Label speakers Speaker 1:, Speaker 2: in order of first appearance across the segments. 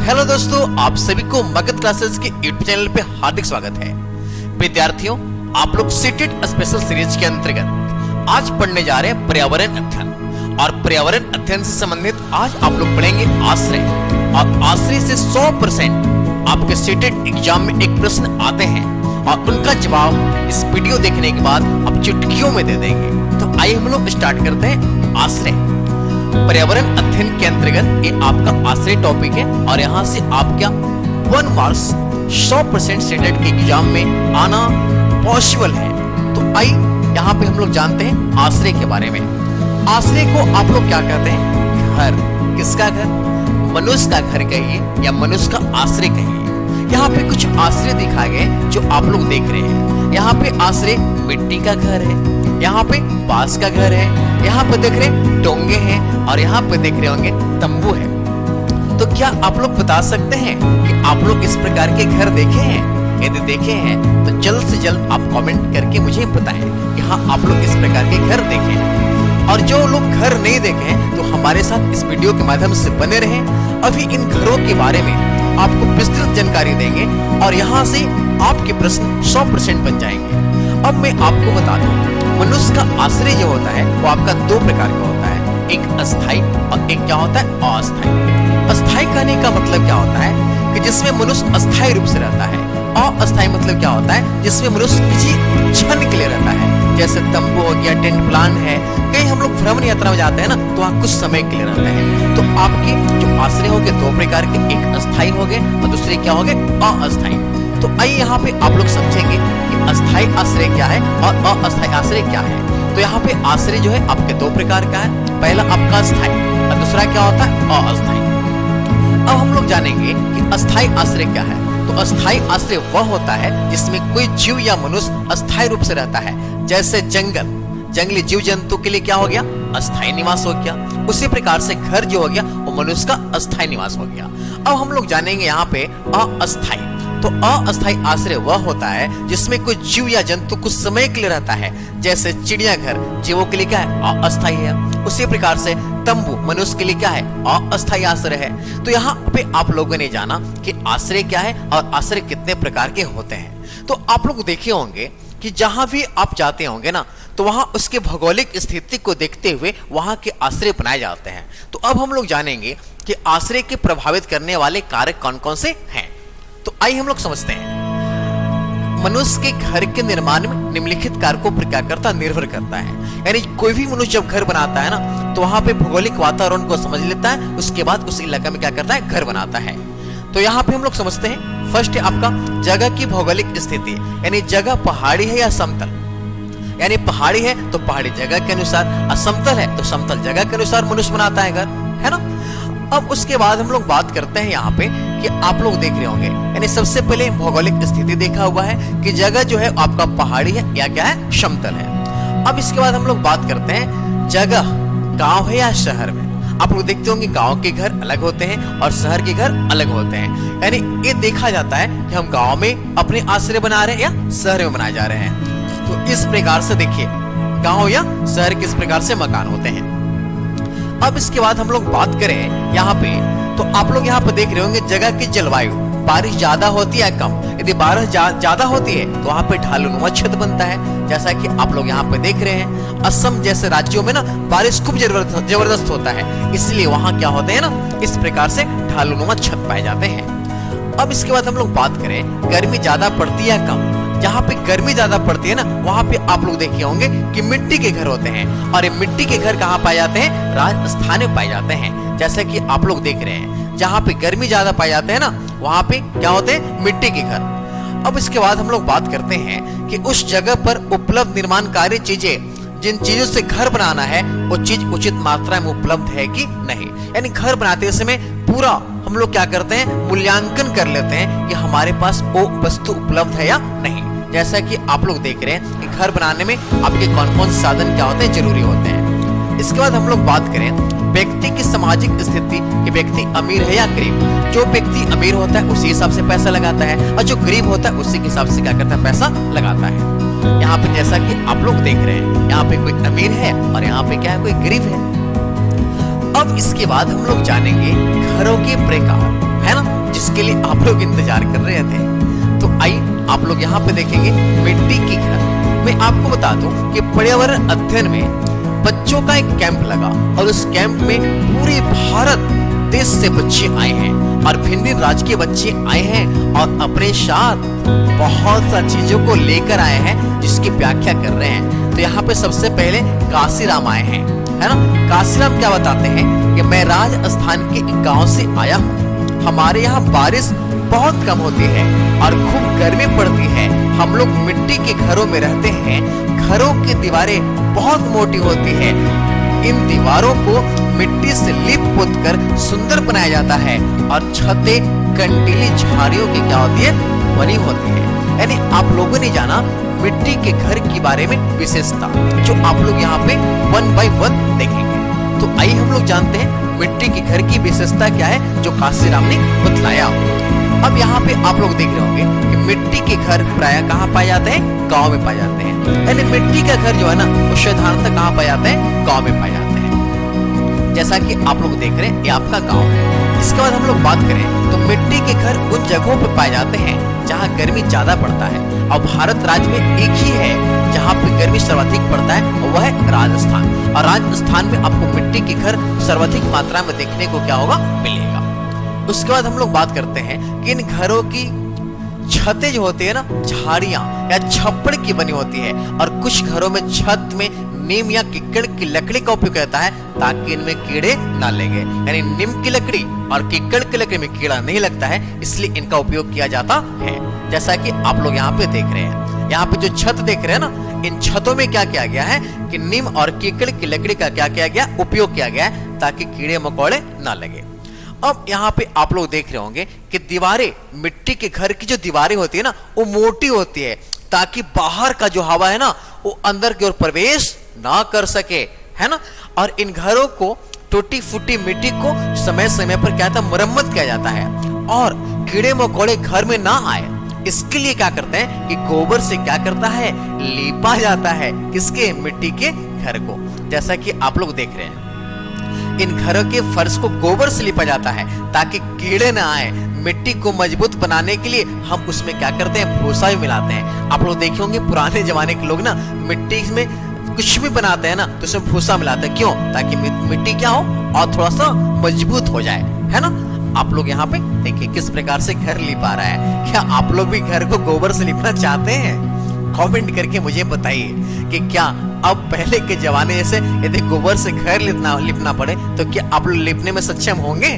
Speaker 1: Hello दोस्तों, आप सभी को मगध क्लासेस के यूट्यूब चैनल पे हार्दिक स्वागत है। विद्यार्थियों, आप लोग सीटेट स्पेशल सीरीज के अंतर्गत आज पढ़ने जा रहे हैं पर्यावरण अध्ययन। और पर्यावरण अध्ययन से संबंधित आज आप लोग पढ़ेंगे आश्रय। और आश्रय से 100% आपके सीटेट एग्जाम में एक प्रश्न आते हैं और उनका जवाब इस वीडियो देखने के बाद आप चुटकियों में दे देंगे। तो आइए हम लोग स्टार्ट करते हैं। आश्रय पर्यावरण अध्ययन के अंतर्गत ये आपका आश्रय टॉपिक है और यहाँ से आपका 1 मार्क्स 100% स्टैंडर्ड के एग्जाम में आना पॉसिबल है। तो आइए यहाँ पे हम लोग जानते हैं आश्रय के बारे में। आश्रय को आप लोग क्या कहते हैं? घर। किसका घर? मनुष्य का घर कहिए या मनुष्य का आश्रय कहिए। यहाँ पे कुछ आश्रय दिखाए गए जो आप लोग देख रहे हैं। यहाँ पे आश्रय मिट्टी का घर है, यहाँ पे बांस का घर है, यहाँ पे देख रहे डोंगे हैं और यहाँ पे देख रहे होंगे तंबू है। तो क्या आप लोग बता सकते हैं कि आप लोग इस प्रकार के घर देखे हैं? यदि देखे हैं तो जल्द से जल्द आप कमेंट करके मुझे बताएं कि हाँ आप लोग इस प्रकार के घर देखे हैं। और जो लोग घर नहीं देखे हैं तो हमारे साथ इस वीडियो के माध्यम से बने रहें। अभी इन घरों के बारे में आपको विस्तृत जानकारी देंगे और यहाँ से आपके प्रश्न 100% बन जाएंगे। अब मैं आपको बता दूं, मनुष्य का आश्रय जो होता है वो आपका 2 प्रकार का होता है, एक अस्थाई और एक क्या होता है अस्थाई। अस्थाई कहने का मतलब क्या होता है कि जिसमें मनुष्य अस्थाई रूप से रहता है। अस्थाई मतलब क्या होता है? जिसमें मनुष्य किसी क्षण के लिए रहता है, जैसे तंबू हो गया, टेंट प्लान है। कहीं हम लोग भ्रमण यात्रा में जाते हैं ना, तो वहाँ कुछ समय के लिए रहते हैं। तो आपके जो आश्रय हो गए 2 प्रकार के, एक अस्थाई हो गए और दूसरे क्या हो गए अस्थाई। तो आइए यहाँ पे आप लोग समझेंगे कि अस्थाई आश्रय क्या है और अस्थाई आश्रय क्या है। तो यहाँ पे आश्रय जो है आपके 2 प्रकार का है। पहला आपका अस्थाई और दूसरा क्या होता है अस्थाई। अब हम लोग जानेंगे कि अस्थाई आश्रय क्या है। तो अस्थाई आश्रय वह होता है जिसमें कोई जीव या मनुष्य अस्थाई रूप से रहता है, जैसे जंगली जीव जंतु के लिए क्या हो गया? अस्थाई निवास हो गया। उसी प्रकार से घर जो हो गया वो मनुष्य का अस्थाई निवास हो गया। अब हम लोग जानेंगे यहाँ पे अस्थाई। तो अस्थाई आश्रय वह होता है जिसमें कोई जीव या जंतु कुछ समय के लिए रहता है, जैसे चिड़ियाघर जीवों के लिए क्या है? अस्थाई है। उसी प्रकार से तंबू मनुष्य के लिए क्या है? अस्थाई आश्रय है। तो यहाँ पे आप लोगों ने जाना कि आश्रय क्या है और आश्रय कितने प्रकार के होते हैं। तो आप लोग देखे होंगे कि जहां भी आप जाते होंगे ना, तो वहां उसके भौगोलिक स्थिति को देखते हुए वहां के आश्रय बनाए जाते हैं। तो अब हम लोग जानेंगे कि आश्रय के प्रभावित करने वाले कारक कौन कौन से हैं। तो आइए हम लोग समझते हैं। मनुष्य के घर के निर्माण में निम्नलिखित कारकों पर क्या करता निर्भर करता है। यानी कोई भी मनुष्य जब घर बनाता है ना, तो वहां पे भौगोलिक वातावरण को समझ लेता है, उसके बाद उस इलाके में क्या करता है? घर बनाता है। तो यहाँ पे हम लोग समझते हैं, फर्स्ट है आपका जगह की भौगोलिक स्थिति, यानी जगह पहाड़ी है या समतल। यानी पहाड़ी है तो पहाड़ी जगह के अनुसार, और समतल है तो समतल जगह के अनुसार मनुष्य बनाता है घर, है ना। अब उसके बाद हम लोग बात करते हैं यहाँ पे कि आप लोग देख रहे होंगे, यानी सबसे पहले भौगोलिक स्थिति देखा हुआ है कि जगह जो है आपका पहाड़ी है या क्या है? समतल है। अब इसके बाद हम लोग बात करते हैं जगह गांव है या शहर में। आप लोग देखते होंगे गांव के घर अलग होते हैं और शहर के घर अलग होते हैं। यानी ये देखा जाता है कि हम गांव में अपने आश्रय बना रहे हैं या शहर में बनाए जा रहे हैं। तो इस प्रकार से देखिए गांव या शहर किस प्रकार से मकान होते हैं। अब इसके बाद हम लोग बात करें यहाँ पे, तो आप लोग यहाँ पे देख रहे होंगे जगह की जलवायु, बारिश ज्यादा होती है कम। यदि बारिश ज्यादा होती है तो वहाँ पे ढालुनुमा छत बनता है, जैसा कि आप लोग यहाँ पे देख रहे हैं। असम जैसे राज्यों में ना बारिश खूब जबरदस्त होता है, इसलिए वहाँ क्या होते हैं ना, इस प्रकार से ढालुनुमा छत पाए जाते हैं। अब इसके बाद हम लोग बात करें गर्मी ज्यादा पड़ती है कम। जहाँ पे गर्मी ज्यादा पड़ती है ना, वहाँ पे आप लोग देखे होंगे कि मिट्टी के घर होते हैं। और ये मिट्टी के घर कहाँ पाए जाते हैं? राजस्थान में पाए जाते हैं, जैसा कि आप लोग देख रहे हैं। जहाँ पे गर्मी ज्यादा पाए जाते हैं ना, वहाँ पे क्या होते हैं? मिट्टी के घर। अब इसके बाद हम लोग बात करते हैं कि उस जगह पर उपलब्ध निर्माणकारी चीजें, जिन चीजों से घर बनाना है वो चीज उचित मात्रा में उपलब्ध है कि नहीं। यानी घर बनाते समय पूरा हम लोग क्या करते हैं? मूल्यांकन कर लेते हैं कि हमारे पास वो वस्तु उपलब्ध है या नहीं। जैसा कि आप लोग देख रहे हैं कि घर बनाने में आपके कौन कौन से साधन क्या होते हैं? जरूरी होते हैं। इसके बाद हम लोग बात करें व्यक्ति की सामाजिक स्थिति कि व्यक्ति अमीर है या गरीब। जो व्यक्ति अमीर होता है उसी हिसाब से पैसा लगाता है और जो गरीब होता है उसी के हिसाब से क्या करता है? पैसा लगाता है। यहाँ पे जैसा कि आप लोग देख रहे हैं, यहाँ पे कोई अमीर है और यहाँ पे क्या है? कोई गरीब है। अब इसके बाद हम लोग जानेंगे घरों के प्रकार, है ना। जिसके लिए आप लोग इंतजार कर रहे थे। तो आइए आप लोग यहाँ पे देखेंगे मिट्टी के घर। मैं आपको बता दूं कि पर्यावरण अध्ययन में बच्चों का एक कैंप लगा और उस कैंप में पूरे भारत देश से बच्चे आए हैं और भिन्न भिन्न राज्य के बच्चे आए हैं और अपने साथ बहुत सा चीजों को लेकर आए हैं जिसकी व्याख्या कर रहे हैं। तो यहाँ पे सबसे पहले काशीराम आए हैं, है ना। काशीराम क्या बताते हैं कि मैं राजस्थान के एक गांव से आया हूँ। हमारे यहाँ बारिश बहुत कम होती है और खूब गर्मी पड़ती है। हम लोग मिट्टी के घरों में रहते हैं। घरों की दीवारें बहुत मोटी होती है। इन दीवारों को मिट्टी से लिप पोत कर सुंदर बनाया जाता है और छतें कंटीली झाड़ियों की क्या होती है, बनी होती है। यानी आप लोगों ने जाना मिट्टी के घर के बारे में विशेषता, जो आप लोग यहाँ पे 1 by 1 देखेंगे। तो आइए हम लोग जानते हैं मिट्टी के घर की विशेषता क्या है जो काशीराम ने बतलाया। अब यहाँ पे आप लोग देख रहे होंगे कि मिट्टी के घर प्रायः कहाँ पाए जाते हैं, गांव में पाए जाते हैं। यानी मिट्टी का घर जो है ना वो साधारणतः कहाँ पाए जाते हैं, गांव में पाए जाते हैं। जैसा कि आप लोग देख रहे हैं ये आपका गांव है। इसके बाद हम लोग बात करें तो मिट्टी के घर उन जगहों पर पाए जाते हैं जहाँ गर्मी ज्यादा पड़ता है और भारत राज्य में एक ही है जहाँ पे गर्मी सर्वाधिक पड़ता है और वह है राजस्थान। और राजस्थान में आपको मिट्टी के घर सर्वाधिक मात्रा में देखने को क्या होगा, मिलेगा। उसके बाद हम लोग बात करते हैं कि इन घरों की छतें जो होती है ना, झाड़ियां या छप्पड़ की बनी होती है और कुछ घरों में छत में नीम या किक्कड़ की लकड़ी का उपयोग रहता है ताकि इनमें कीड़े ना लगे। यानी नीम की लकड़ी और किक्कड़ की लकड़ी में कीड़ा नहीं लगता है, इसलिए इनका उपयोग किया जाता है। जैसा कि आप लोग यहाँ पे देख रहे हैं, यहाँ पे जो छत देख रहे हैं ना, इन छतों में क्या किया गया है कि नीम और किक्कड़ की लकड़ी का क्या किया गया, उपयोग किया गया है ताकि कीड़े मकोड़े ना लगे। अब यहाँ पे आप लोग देख रहे होंगे कि दीवारें, मिट्टी के घर की जो दीवारें होती है ना वो मोटी होती है ताकि बाहर का जो हवा है ना वो अंदर की ओर प्रवेश ना कर सके, है ना। और इन घरों को टूटी फूटी मिट्टी को समय समय पर क्या था, मरम्मत किया जाता है और कीड़े मकोड़े घर में ना आए। इसके लिए क्या करते हैं कि गोबर से क्या करता है, लीपा जाता है। किसके, मिट्टी के घर को। जैसा कि आप लोग देख रहे हैं इन घरों के फर्श को गोबर से लिपा जाता है ताकि कीड़े ना आए। मिट्टी को मजबूत बनाने के लिए हम उसमें क्या करते हैं, भूसा भी मिलाते हैं। आप लोग देखे होंगे पुराने जमाने के लोग ना मिट्टी में कुछ भी बनाते हैं ना तो उसमें भूसा मिलाते हैं। क्यों? ताकि मिट्टी क्या हो और थोड़ा सा मजबूत हो जाए, है ना। आप लोग यहाँ पे देखिए किस प्रकार से घर लिपा रहा है। क्या आप लोग भी घर को गोबर से लिपना चाहते हैं? कमेंट करके मुझे बताइए कि क्या अब पहले के जमाने जैसे यदि गोबर से घर लिपना पड़े तो क्या आप लोग लिपने में सक्षम होंगे?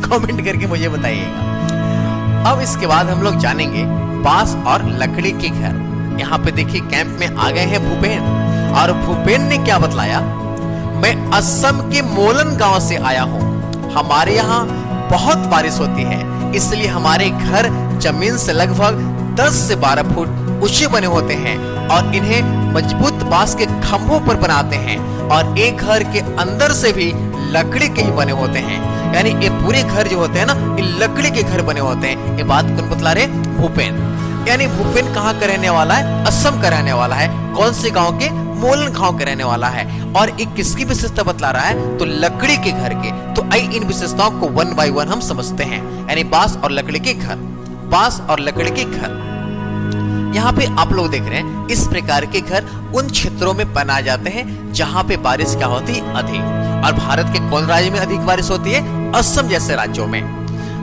Speaker 1: कमेंट करके मुझे बताइएगा। अब इसके बाद हम लोग जानेंगे बांस और लकड़ी के घर। यहाँ पे देखिए कैंप में आ गए हैं भूपेन, और भूपेन ने क्या बतलाया, मैं असम के मोलन गांव से आया हूँ। हमारे यहाँ बहुत बारिश होती है, इसलिए हमारे घर जमीन से लगभग 10 से 12 फुट ऊंचे बने होते हैं और इन्हें मजबूत बांस के खंभों पर बनाते हैं और एक घर के अंदर से भी लकड़ी के ही बने होते हैं। यानी ये पूरे घर जो होते हैं ना ये लकड़ी के घर बने होते हैं। ये बात कौन बतला रहे? भूपेन। यानी भूपेन कहाँ का रहने वाला है? असम का रहने वाला है। कौन से गांव के? मोलन गांव का रहने वाला है। और एक किसकी विशेषता बतला रहा है? तो लकड़ी के घर के। तो आई इन विशेषताओं को 1 by 1 हम समझते हैं। यानी बांस और लकड़ी के घर, बांस और लकड़ी के घर। यहाँ पे आप लोग देख रहे हैं इस प्रकार के घर उन क्षेत्रों में बनाए जाते हैं जहाँ पे बारिश क्या होती है, अधिक। और भारत के कौन राज्य में अधिक बारिश होती है? असम जैसे राज्यों में।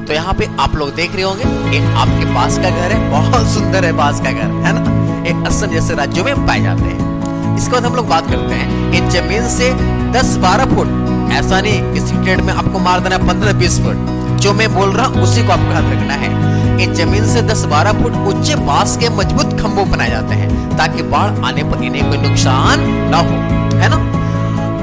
Speaker 1: तो यहाँ पे आप लोग देख रहे होंगे एक आपके पास का घर है, बहुत सुंदर है बांस का घर, है ना। एक असम जैसे राज्यों में पाए जाते हैं। इसके बाद हम लोग बात करते हैं कि जमीन से 10-12 फुट, ऐसा नहीं किसी ट्रेड में आपको मार देना 15-20 फुट, जो मैं बोल रहा हूँ उसी को आपको याद रखना है। इन जमीन से 10-12 फुट ऊंचे बांस के मजबूत खंभों बनाए जाते हैं ताकि बाढ़ आने पर इन्हें कोई नुकसान ना हो, है ना।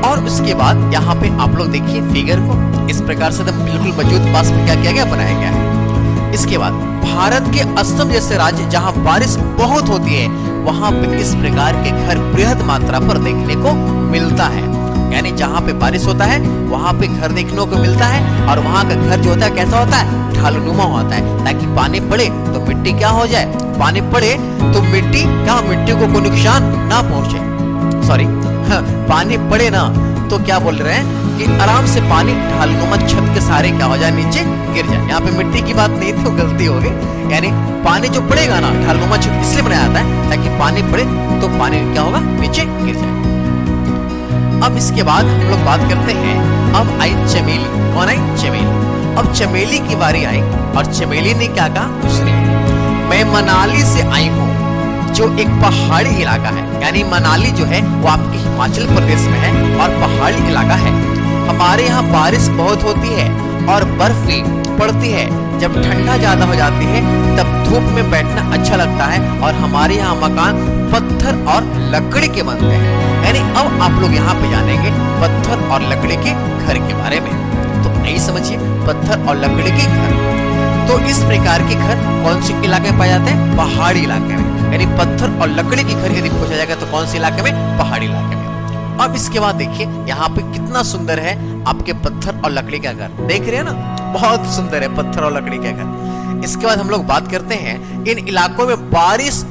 Speaker 1: और उसके बाद यहाँ पे आप लोग देखिए फिगर को, इस प्रकार से बिल्कुल मजबूत बांस में क्या किया गया, बनाया गया है। इसके बाद भारत के असम जैसे राज्य जहाँ बारिश बहुत होती है वहां पे इस प्रकार के घर बृहद मात्रा पर देखने को मिलता है। यानी जहाँ पे बारिश होता है वहां पे घर देखने को मिलता है और वहां का घर जो होता है कैसा होता है, ढालनुमा होता है ताकि पानी पड़े तो मिट्टी क्या हो जाए, पानी पड़े तो मिट्टी को कोई नुकसान ना पहुंचे। सॉरी पानी पड़े ना तो क्या बोल रहे हैं कि आराम से पानी ढालनुमा छत के सहारे क्या हो जाए, नीचे गिर जाए। यहाँ पे मिट्टी की बात नहीं थी, तो गलती हो गई। यानी पानी जो पड़ेगा ना, ढालनुमा छत इसलिए बनाया जाता है ताकि पानी पड़े तो पानी क्या होगा, नीचे गिर जाए। अब इसके बाद हम लोग बात करते हैं, अब आई चमेली। कौन आई? चमेली। अब चमेली की बारी आई और चमेली ने क्या कहा, कुछ नहीं, मैं मनाली से आई हूँ, जो एक पहाड़ी इलाका है। यानी मनाली जो है वो आपके हिमाचल प्रदेश में है और पहाड़ी इलाका है। हमारे यहाँ बारिश बहुत होती है और बर्फ भी पड़ती है। जब ठंडा ज्यादा हो जाती है तब धूप में बैठना अच्छा लगता है और हमारे यहाँ मकान पत्थर और लकड़ी के बनते हैं। यानी अब आप लोग यहाँ पे जानेंगे पत्थर और लकड़ी के घर के बारे में। तो यही समझिए, पत्थर और लकड़ी के घर। तो इस प्रकार के घर कौन से इलाके में पाए जाते हैं? पहाड़ी इलाके में। यानी पत्थर और लकड़ी के घर यदि पूछा जाएगा तो कौन से इलाके में? पहाड़ी इलाके में। अब इसके बाद देखिए यहाँ पे कितना सुंदर है आपके पत्थर और लकड़ी का घर। देख रहे हैं ना, बहुत सुंदर है पत्थर और लकड़ी का घर। इसके बाद हम लोग बात करते हैं, इन इलाकों में बारिश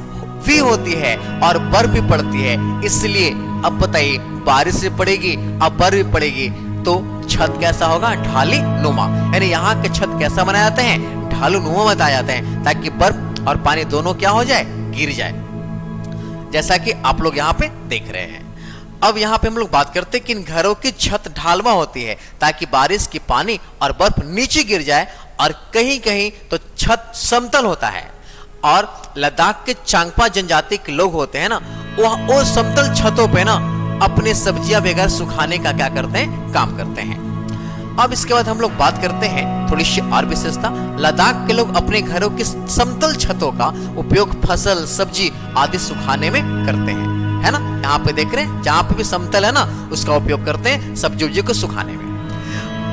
Speaker 1: भी होती है और बर्फ भी पड़ती है। इसलिए अब बताइए, बारिश भी पड़ेगी अब बर्फ भी पड़ेगी तो छत कैसा होगा? ढाली नुमा। यानी यहाँ के छत कैसा बनाए जाते हैं? ढालू नुमा बताए जाते हैं, ताकि बर्फ और पानी दोनों क्या हो जाए, गिर जाए, जैसा कि आप लोग यहाँ पे देख रहे हैं। अब यहाँ पे हम लोग बात करते हैं कि इन घरों की छत ढालवा होती है ताकि बारिश की पानी और बर्फ नीचे गिर जाए, और कहीं कहीं तो छत समतल होता है। और लद्दाख के चांगपा जनजाति के लोग होते हैं ना, वो समतल छतों पे ना अपने सब्जियां वगैरह सुखाने का क्या करते हैं, काम करते हैं। अब इसके बाद हम लोग बात करते हैं थोड़ी सी और विशेषता। लद्दाख के लोग अपने घरों की समतल छतों का उपयोग फसल, सब्जी आदि सुखाने में करते हैं, है ना। यहाँ पे देख रहे हैं, जहाँ पे भी समतल है ना, उसका उपयोग करते हैं सब्जी उब्जी को सुखाने में।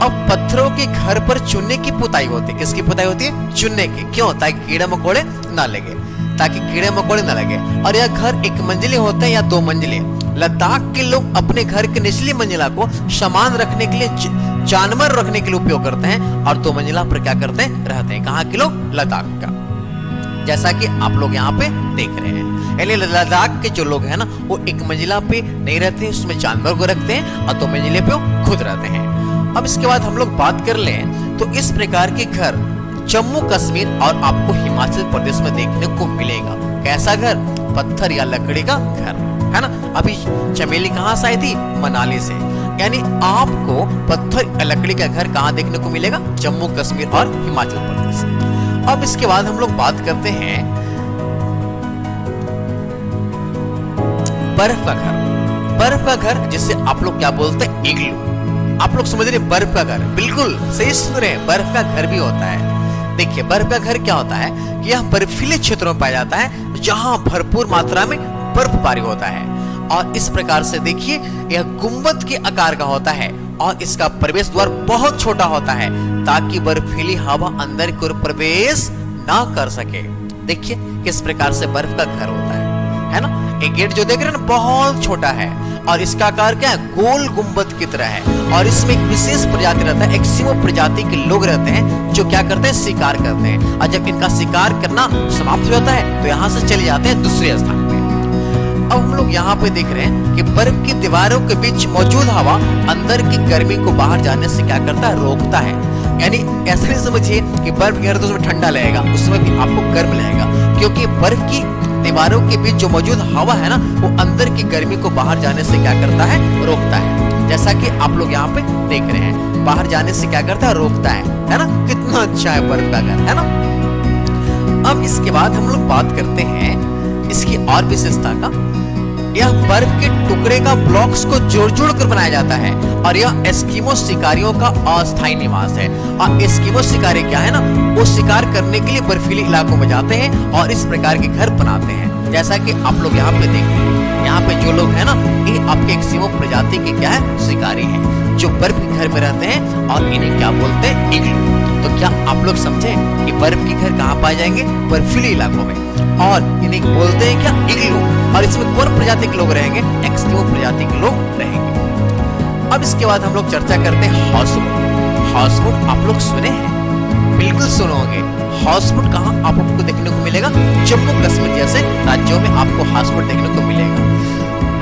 Speaker 1: अब पत्थरों के घर पर चुनने की पुताई होती है। किसकी पुताई होती है? चुनने की। क्यों? ताकि कीड़े मकोड़े ना लगे, ताकि कीड़े मकोड़े ना लगे। और यह घर एक मंजिले होते हैं या दो मंजिले। लद्दाख के लोग अपने घर के निचली मंजिला को सामान रखने के लिए, जानवर रखने के लिए उपयोग करते हैं, और दो मंजिला पर क्या करते हैं, रहते हैं। कहाँ के लोग? लद्दाख का। जैसा कि आप लोग यहाँ पे देख रहे हैं, यानी लद्दाख के जो लोग हैं ना, वो एक मंजिला पे नहीं रहते हैं, उसमें जानवर को रखते हैं, और दो मंजिले पे वो खुद रहते हैं। अब इसके बाद हम लोग बात कर लें तो इस प्रकार के घर जम्मू कश्मीर और आपको हिमाचल प्रदेश में देखने को मिलेगा। कैसा घर? पत्थर या लकड़ी का घर, है ना। अभी चमेली कहाँ से आई थी? मनाली से। यानी आपको पत्थर या लकड़ी का घर कहाँ देखने को मिलेगा? जम्मू कश्मीर और हिमाचल प्रदेश। अब इसके बाद हम लोग बात करते हैं बर्फ का घर। बर्फ का घर जिसे आप लोग क्या बोलते हैं? इग्लू। आप लोग समझ रहे, बर्फ का घर, बिल्कुल सही सुन रहे हैं, बर्फ का घर भी होता है। देखिए, बर्फ का घर क्या होता है कि यह बर्फीले क्षेत्रों में पाया जाता है, जहां भरपूर मात्रा में बर्फबारी होता है। और इस प्रकार से देखिए, यह गुंबद के आकार का होता है और इसका प्रवेश द्वार बहुत छोटा होता है, ताकि बर्फीली हवा अंदर की ओर प्रवेश ना कर सके। देखिए किस प्रकार से बर्फ का घर होता है ना। एक गेट जो देख रहे हैं ना, बहुत छोटा है, और इसका आकार क्या है? गोल गुंबद की तरह है। और इसमें एक विशेष प्रजाति रहता है, एक्सिमो प्रजाति के लोग रहते हैं, जो क्या करते हैं? शिकार करते हैं। और जब इनका शिकार करना समाप्त हो जाता है तो यहाँ से चले जाते हैं दूसरे स्थान पे। अब हम लोग यहाँ पे देख रहे हैं कि बर्फ की दीवारों के बीच मौजूद हवा अंदर की गर्मी को बाहर जाने से क्या करता है? रोकता है। यानी ऐसा नहीं समझिए कि बर्फ गिर तो उसमें ठंडा लगेगा, उसमें भी आपको गर्म लगेगा, क्योंकि बर्फ की दीवारों के बीच जो मौजूद हवा है ना, वो अंदर की गर्मी को बाहर जाने से क्या करता है? रोकता है। जैसा कि आप लोग यहाँ पे देख रहे हैं, बाहर जाने से क्या करता है? रोकता है ना। कितना अच्छा है बर्फ का घर, है ना। अब इसके बाद हम लोग बात करते हैं इसकी और विशेषता का। यह बर्फ के टुकड़े का ब्लॉक्स को जोड़-जोड़ कर बनाया जाता है, और यह एस्किमो शिकारियों का अस्थायी निवास है। और एस्किमो शिकारी क्या है ना, वो शिकार करने के लिए बर्फीले इलाकों में जाते हैं और इस प्रकार के घर बनाते हैं। जैसा कि आप लोग यहाँ पे देख रहे हैं, यहाँ पे जो लोग हैं ना, ये आपके एस्किमो प्रजाति के क्या है? शिकारी हैं, जो बर्फ के घर में रहते हैं, और इन्हें क्या बोलते हैं? इग्लू। तो क्या आप लोग समझे कि बर्फ के घर कहाँ पाए जाएंगे? बर्फीले इलाकों में, और इन्हें बोलते हैं क्या? इग्लू। और इसमें कौन प्रजाति के लोग रहेंगे? एक्सकिमो प्रजाति के लोग रहेंगे। अब इसके बाद हम लोग चर्चा करते हैं हाउसबोट। हाउसबोट आप लोग सुने हैं? बिल्कुल सुनोगे। हाउसबोट कहाँ आपको देखने को मिलेगा? जम्मू कश्मीर जैसे राज्यों में आपको हाउसबोट देखने को मिलेगा।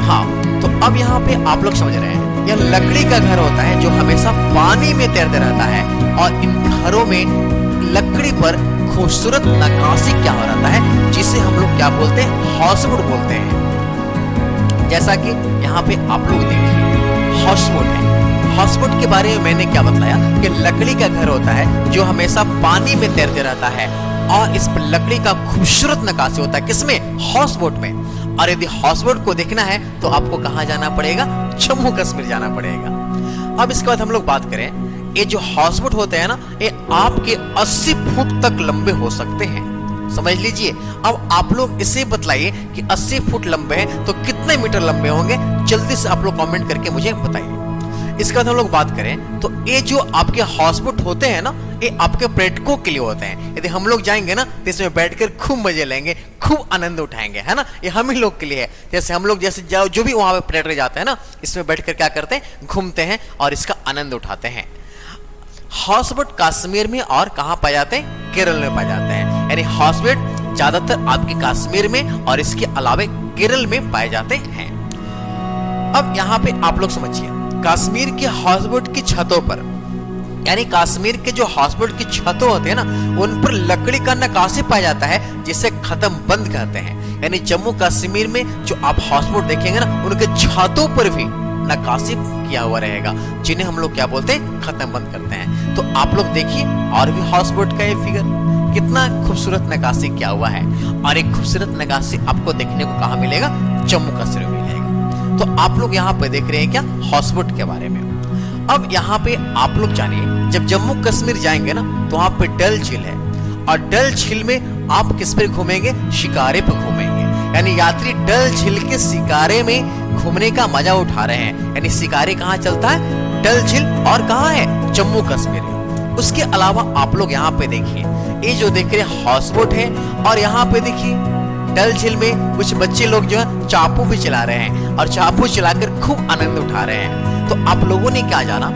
Speaker 1: हाँ, तो अब यहाँ पे आप लोग समझ रहे हैं यह लकड़ी का घर होता है जो हमेशा पानी में तैरते रहता है, और इन घरों में लकड़ी पर खूबसूरत नक्काशी क्या हो रहता है, जिसे हम लोग क्या बोलते हैं, हाउसबोट बोलते हैं। जैसा कि यहाँ पे आप लोग देखिए हाउसबोट है। हाउसबोट के बारे में मैंने क्या बताया कि लकड़ी का घर होता है जो हमेशा पानी में तैरते रहता है, और इस पर लकड़ी का खूबसूरत नक्काशी होता है। किसमें? हाउसबोट में। और यदि हाउसबोट को देखना है तो आपको कहाँ जाना पड़ेगा? जम्मू कश्मीर जाना पड़ेगा। अब इसके बाद हम लोग बात करें, ये जो हाउसबोट होते हैं ना, ये आपके 80 फुट तक लंबे हो सकते हैं। समझ लीजिए। अब आप लोग इसे बतलाइए कि 80 फुट लंबे हैं तो कितने मीटर लंबे होंगे? जल्दी से आप लोग कमेंट करके मुझे बताइए। इसके बाद हम लोग बात करें तो ये जो आपके हाउसबोट होते हैं ना, ये आपके पर्यटकों के लिए होते हैं। यदि हम लोग जाएंगे ना तो इसमें बैठकर खूब मजे लेंगे, खूब आनंद उठाएंगे, है ना। ये हम ही लोग के लिए है। जैसे हम लोग जैसे जो भी वहां पे पर्यटक जाते हैं ना, इसमें बैठकर क्या करते हैं, घूमते हैं और इसका आनंद उठाते हैं। हाउसबोट कश्मीर में और कहां पाए जाते हैं? केरल में पाए जाते हैं। यानी हाउसबोट ज्यादातर आपके कश्मीर में और इसके अलावा केरल में पाए जाते हैं। अब यहाँ पे आप लोग समझिए, कश्मीर के हाउसबोट की छतों पर, यानी कश्मीर के जो हाउसबोट की छतें होते हैं ना, उन पर लकड़ी का नक्काशी पाया जाता है, जिसे खत्म बंद कहते हैं। यानी जम्मू कश्मीर में जो आप हाउसबोट देखेंगे ना, उनके छतों पर भी नक्काशी किया हुआ रहेगा, जिन्हें हम लोग क्या बोलते हैं, खत्म बंद करते हैं। तो आप लोग देखिए और भी हाउसबोट का ये फिगर कितना खूबसूरत नक्काशी किया हुआ है। और एक खूबसूरत नक्काशी आपको देखने को कहाँ मिलेगा? जम्मू कश्मीर में मिलेगा। तो आप लोग यहाँ पे देख रहे हैं क्या? हाउसबोट के बारे में। अब यहाँ पे आप लोग जानिए, जब जम्मू कश्मीर जाएंगे ना तो वहाँ पे डल झील है, और डल झील में आप किस पे घूमेंगे? शिकारे पे घूमेंगे। यानी यात्री डल झील के शिकारे में घूमने का मजा उठा रहे हैं। यानी शिकारे कहाँ चलता है? डल झील। और कहाँ है? जम्मू कश्मीर है। उसके अलावा आप लोग यहाँ पे देखिए, ये जो देख रहे हाउसबोट है, और यहाँ पे देखिए डल झील में कुछ बच्चे लोग जो है चापू भी चला रहे हैं, और चापू चलाकर खूब आनंद उठा रहे हैं। तो आप लोगों ने क्या जाना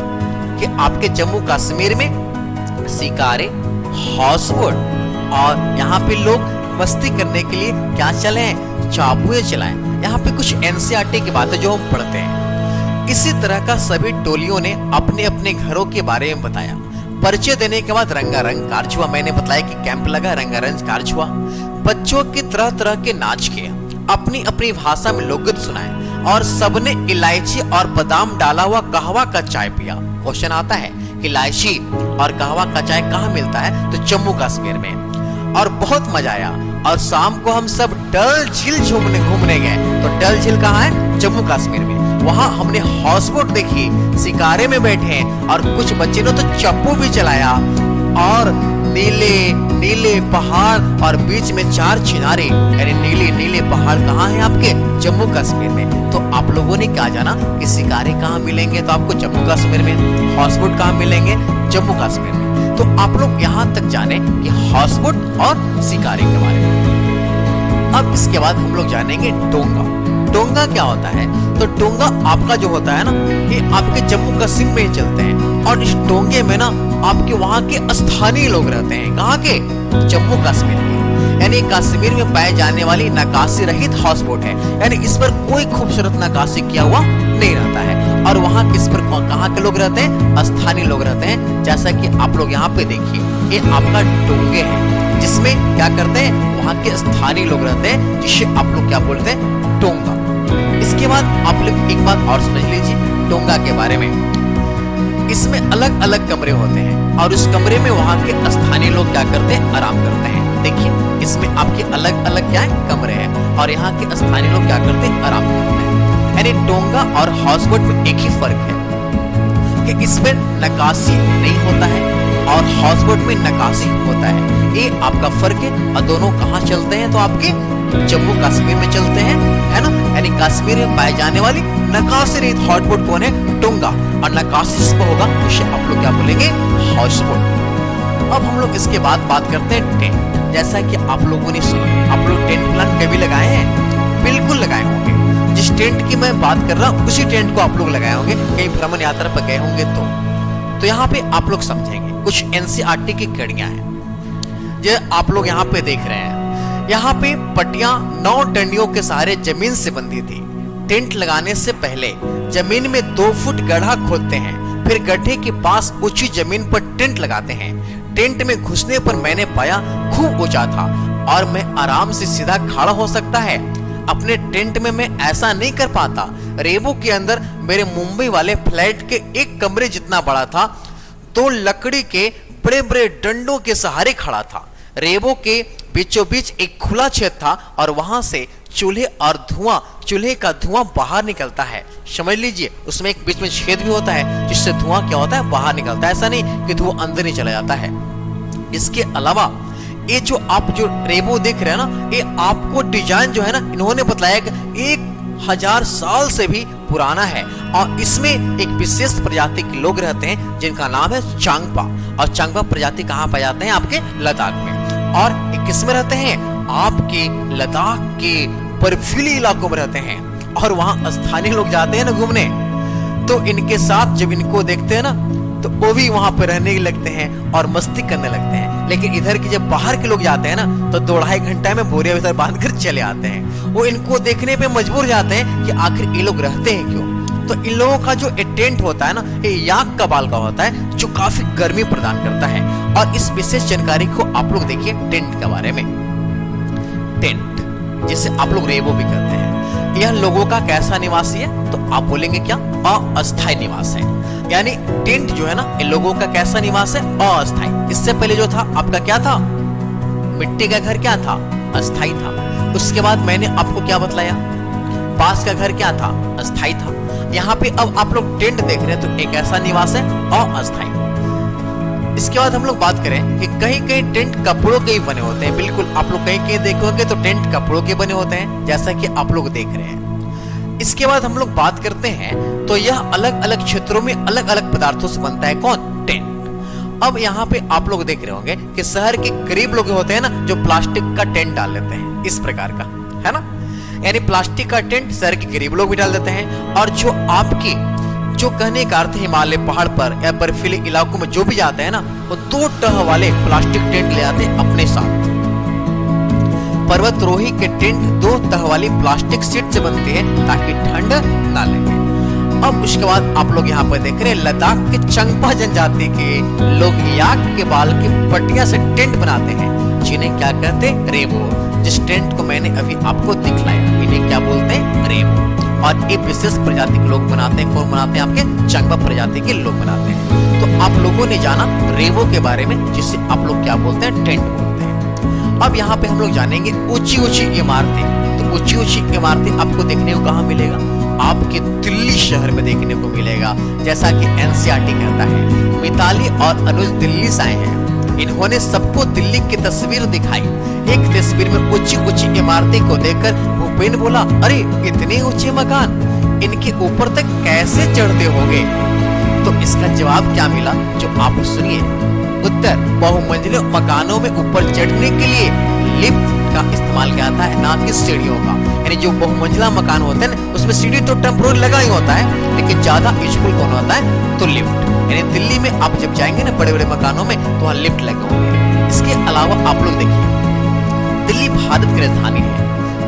Speaker 1: कि आपके जम्मू कश्मीर में शिकारे, हाउसबोट, और यहाँ पे लोग मस्ती करने के लिए क्या चले हैं? चापुए चलाएं। यहाँ पे कुछ एनसीईआरटी की बातें जो हम पढ़ते हैं। इसी तरह का सभी टोलियों ने अपने अपने घरों के बारे में बताया। परिचय देने के बाद रंगारंग कारज हुआ। मैंने बताया कि कैंप लगा, रंगारंग कारज हुआ। बच्चों के तरह तरह के नाच किए, अपनी अपनी भाषा में लोकगीत सुनाए, और सबने इलायची और बादाम डाला हुआ कहवा का चाय पिया। क्वेश्चन आता है कि इलायची और कहवा का चाय कहाँ मिलता है? तो जम्मू कश्मीर में। और बहुत मजा आया। और शाम को हम सब डल झील घूमने गए। तो डल झील कहाँ है? जम्मू कश्मीर में। वहां हमने हाउसबोट देखी, शिकारे में बैठे, और कुछ बच्चे ने तो चप्पू भी चलाया, और नीले नीले पहाड़ और बीच में 4 चिनारे। यानी नीले नीले पहाड़ कहाँ हैं? आपके जम्मू कश्मीर में। तो आप लोगों ने क्या जाना कि शिकारे कहाँ मिलेंगे? तो आपको जम्मू कश्मीर में। हाउसबोट कहाँ मिलेंगे? जम्मू कश्मीर में। तो आप लोग यहाँ तक जाने कि हाउसबोट और शिकारे के बारे में। अब इसके बाद हम लोग जानेंगे डोंगा। डोंगा क्या होता है? तो डोंगा आपका जो होता है ना, ये आपके जम्मू कश्मीर में ही चलते हैं, और इस डोंगे में ना आपके वहां के स्थानीय लोग रहते हैं। कहाँ के? जम्मू कश्मीर के। यानी कश्मीर में पाए जाने वाली नक्काशी रहित हाउसबोट है। यानी इस पर कोई खूबसूरत नक्काशी किया हुआ नहीं रहता है। और वहाँ किस पर कहाँ के लोग रहते हैं? स्थानीय लोग रहते हैं। जैसा कि आप लोग यहाँ पे देखिए, ये आपका डोंगे है, जिसमें क्या करते हैं? वहाँ के स्थानीय लोग रहते हैं, जिसे आप लोग क्या बोलते हैं? डोंगा। इसके बाद आप लोग एक बात और समझ लीजिए डोंगा के बारे में। इसमें अलग अलग कमरे होते हैं, और उस कमरे में वहाँ के स्थानीय लोग क्या करते हैं? आराम करते हैं। देखिए इसमें आपके अलग अलग क्या है? कमरे हैं, और यहाँ के स्थानीय लोग क्या करते हैं? आराम करते हैं। यानी डोंगा और हाउसबोट में एक ही फर्क है कि इसमें नक्काशी नहीं होता है और हाउसबोट में नक्काशी होता है। ये आपका फर्क है। और दोनों कहाँ चलते हैं? तो आपके जम्मू कश्मीर में चलते हैं, है ना। यानी कश्मीर में पाए जाने वाली नक्काशी रहित हाउसबोट कौन है? डोंगा। और नक्काशी जिसको होगा उसे आप लोग क्या बोलेंगे? हाउसबोट। अब हम लोग इसके बाद बात करते हैं टेंट। जैसा कि आप लोगों ने सुना, आप लोग टेंट प्लान कभी लगाए हैं? बिल्कुल लगाए होंगे। जिस टेंट की मैं बात कर रहा हूँ उसी टेंट को आप लोग लगाए होंगे, कहीं भ्रमण यात्रा पर गए होंगे तो यहाँ पे आप लोग समझेंगे कुछ एनसीईआरटी की कड़ियां हैं जो आप लोग यहाँ पे देख रहे हैं। यहाँ पे पट्टियां 9 डंडियों के सहारे जमीन से बंधी थी। टेंट लगाने से पहले जमीन में 2 फुट गड्ढा खोदते हैं, फिर गड्ढे के पास ऊंची जमीन पर टेंट लगाते हैं। टेंट में घुसने पर मैंने पाया खूब ऊंचा था और मैं आराम से सीधा खड़ा हो सकता है। अपने टेंट में मैं ऐसा नहीं कर पाता। रेबो के अंदर मेरे मुंबई वाले फ्लैट के एक कमरे जितना बड़ा था, 2 लकड़ी के बड़े बड़े डंडों के सहारे खड़ा था। रेबो के बीचों बीच एक खुला छेद था और वहां से चूल्हे का धुआं बाहर निकलता है। समझ लीजिए, उसमें एक बीच में छेद भी होता है जिससे धुआं क्या होता है, बाहर निकलता है। ऐसा नहीं कि धुआं अंदर ही चला जाता है। इसके अलावा ये जो आप जो रेबो देख रहे हैं ना, ये आपको डिजाइन जो है ना, इन्होंने बताया कि 1000 साल से भी पुराना है और इसमें एक विशेष प्रजाति के लोग रहते हैं जिनका नाम है चांगपा। और चांगपा प्रजाति कहाँ पाए जाते हैं? आपके लद्दाख में। और ये किस में रहते हैं? आपके लद्दाख के बर्फीली इलाकों में रहते हैं और वहां स्थानीय लोग जाते हैं ना घूमने, तो इनके साथ जब इनको देखते हैं ना, तो वो भी वहां पर रहने लगते हैं और मस्ती करने लगते हैं। लेकिन इधर के जब बाहर के लोग जाते हैं ना, तो 2-2.5 घंटा में बोरिया बिस्तर बांध कर चले आते हैं। वो इनको देखने पे मजबूर जाते हैं कि आखिर ये लोग रहते हैं क्यों। तो इन लोगों का जो टेंट होता है ना, ये याक का बाल का होता है जो काफी गर्मी प्रदान करता है। और इस विशेष जानकारी को आप लोग देखिए टेंट के बारे में। टेंट जिसे आप लोग रेबो भी कहते हैं, यह लोगों का कैसा निवासी है? तो आप बोलेंगे क्या? अस्थायी निवास है। यानी टेंट जो है ना, ये लोगों का कैसा निवास है? अस्थायी। इससे पहले जो था आपका क्या था? मिट्टी का घर क्या था? अस्थायी था। उसके बाद मैंने आपको क्या बतलाया? बांस का घर क्या था? अस्थायी था। यहाँ पे अब आप लोग टेंट देख रहे हैं, तो एक ऐसा निवास है अस्थायी। इसके बाद हम लोग बात करें कि कहीं कहीं टेंट कपड़ों के ही बने होते हैं। बिल्कुल, आप लोग कहीं कहीं देखोगे तो टेंट कपड़ों के बने होते हैं, जैसा कि आप लोग देख रहे हैं। इसके बाद हम लोग बात करते हैं तो यह अलग अलग क्षेत्रों में अलग अलग पदार्थों से बनता है। कौन? टेंट। अब यहाँ पे आप लोग देख रहे होंगे कि शहर के गरीब लोग होते हैं ना, जो प्लास्टिक का टेंट डाल लेते हैं, इस प्रकार का, है ना। यानी प्लास्टिक का टेंट शहर के गरीब लोग भी डाल देते हैं। और जो आपकी जो कहने का अर्थ हिमालय पहाड़ पर या बर्फीले इलाकों में जो भी जाते हैं ना, वो 2 टह वाले प्लास्टिक टेंट ले आते हैं अपने साथ। पर्वतरोही के टेंट 2 तह वाली प्लास्टिक शीट से बनते हैं ताकि ठंड ना लगे। अब उसके बाद आप लोग यहाँ पर देख रहे हैं लद्दाख के चंगपा जनजाति के लोग याक के बाल की पट्टियां से टेंट बनाते हैं, जिन्हें क्या कहते हैं? रेबो। जिस टेंट को मैंने अभी आपको दिखलाया, इन्हें क्या बोलते हैं? रेबो। और एक विशेष प्रजाति के लोग बनाते हैं। कौन बनाते हैं? आपके चंगपा प्रजाति के लोग बनाते हैं। तो आप लोगों ने जाना रेबो के बारे में, जिससे आप लोग क्या बोलते हैं? टेंट बोलते हैं। अब यहाँ पे हम लोग जानेंगे ऊंची ऊंची इमारतें। तो ऊंची ऊंची इमारतें आपको देखने को कहाँ मिलेगा? आपके दिल्ली शहर में देखने को मिलेगा, जैसा कि एनसीईआरटी कहता है। मिताली और अनुज दिल्ली से आए हैं। इन्होंने सबको दिल्ली की तस्वीर दिखाई। एक तस्वीर में ऊंची ऊंची इमारतें को देखकर भूपेन बोला, अरे इतने ऊंचे मकान, इनके ऊपर तक कैसे चढ़ते होंगे? तो इसका जवाब क्या मिला, जो आप सुनिए। उत्तर: बहुमंजिले मकानों में ऊपर चढ़ने के लिए लिफ्ट का इस्तेमाल किया जाता है, ना कि सीढ़ियों का। यानी जो बहुमंजिला मकान होते हैं ना, उसमें सीढ़ी तो टेम्पोररी लगा ही होता है, लेकिन ज्यादा यूजफुल कौन होता है? तो लिफ्ट। यानी दिल्ली में आप जब जाएंगे ना बड़े बड़े मकानों में, तो वहाँ लिफ्ट लगे होंगे। इसके अलावा आप लोग देखिए, दिल्ली भारत की राजधानी है।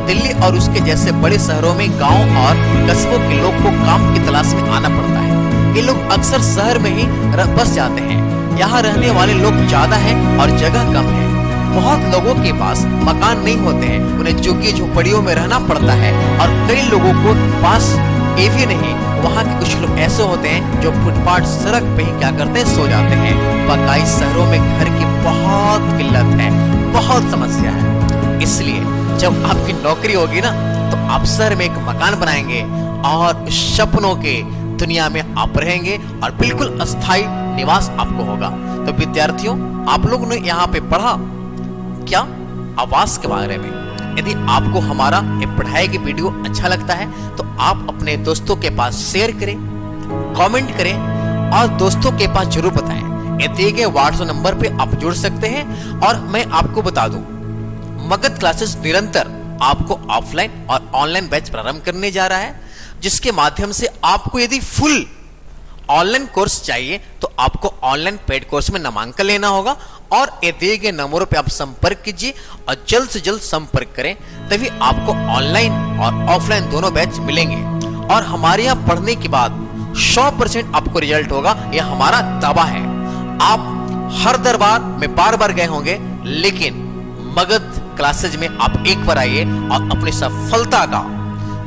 Speaker 1: दिल्ली और उसके जैसे बड़े शहरों में गांव और कस्बों के लोग को काम की तलाश में आना पड़ता है। ये लोग अक्सर शहर में ही बस जाते हैं। यहाँ रहने वाले लोग ज्यादा हैं और जगह कम है। बहुत लोगों के पास मकान नहीं होते हैं, उन्हें झुग्गी झोपड़ियों में रहना पड़ता है। और कई लोगों को पास ये भी नहीं, वहाँ के कुछ लोग ऐसे होते हैं जो फुटपाथ सड़क पे ही क्या करते हैं? सो जाते हैं। वाकई शहरों में घर की बहुत किल्लत है, बहुत समस्या है। इसलिए जब आपकी नौकरी होगी ना, तो आप शहर में एक मकान बनाएंगे और सपनों के दुनिया में आप रहेंगे और बिल्कुल अस्थायी निवास आपको होगा। तो विद्यार्थियों, आप लोगों ने यहाँ पे पढ़ा क्या? आवास के बारे में। यदि आपको हमारा ये पढ़ाई की वीडियो अच्छा लगता है, तो आप अपने दोस्तों के पास शेयर करें, कमेंट करें और दोस्तों के पास जरूर बताएं। ये दिए गए व्हाट्सएप नंबर पे आप जुड़ सकते हैं। और मैं आपको बता दूं, मगध क्लासेस निरंतर आपको ऑफलाइन और ऑनलाइन बैच प्रारंभ करने जा रहा है, जिसके माध्यम से आपको यदि फुल ऑनलाइन कोर्स चाहिए तो आपको ऑनलाइन पेड कोर्स में नामांकन लेना होगा और ये दिए गए नंबरों पे आप संपर्क कीजिए और जल्द से जल्द संपर्क करें, तभी आपको ऑनलाइन और ऑफलाइन दोनों बैच मिलेंगे। और हमारे यहाँ पढ़ने के बाद 100% आपको रिजल्ट होगा, यह हमारा दावा है। आप हर दरबार में बार बार गए होंगे, लेकिन मगध क्लासेज में आप एक बार आइए और अपनी सफलता का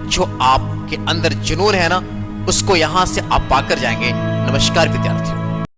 Speaker 1: जो आपके अंदर जुनून है ना, उसको यहां से आप पाकर जाएंगे। नमस्कार विद्यार्थियों।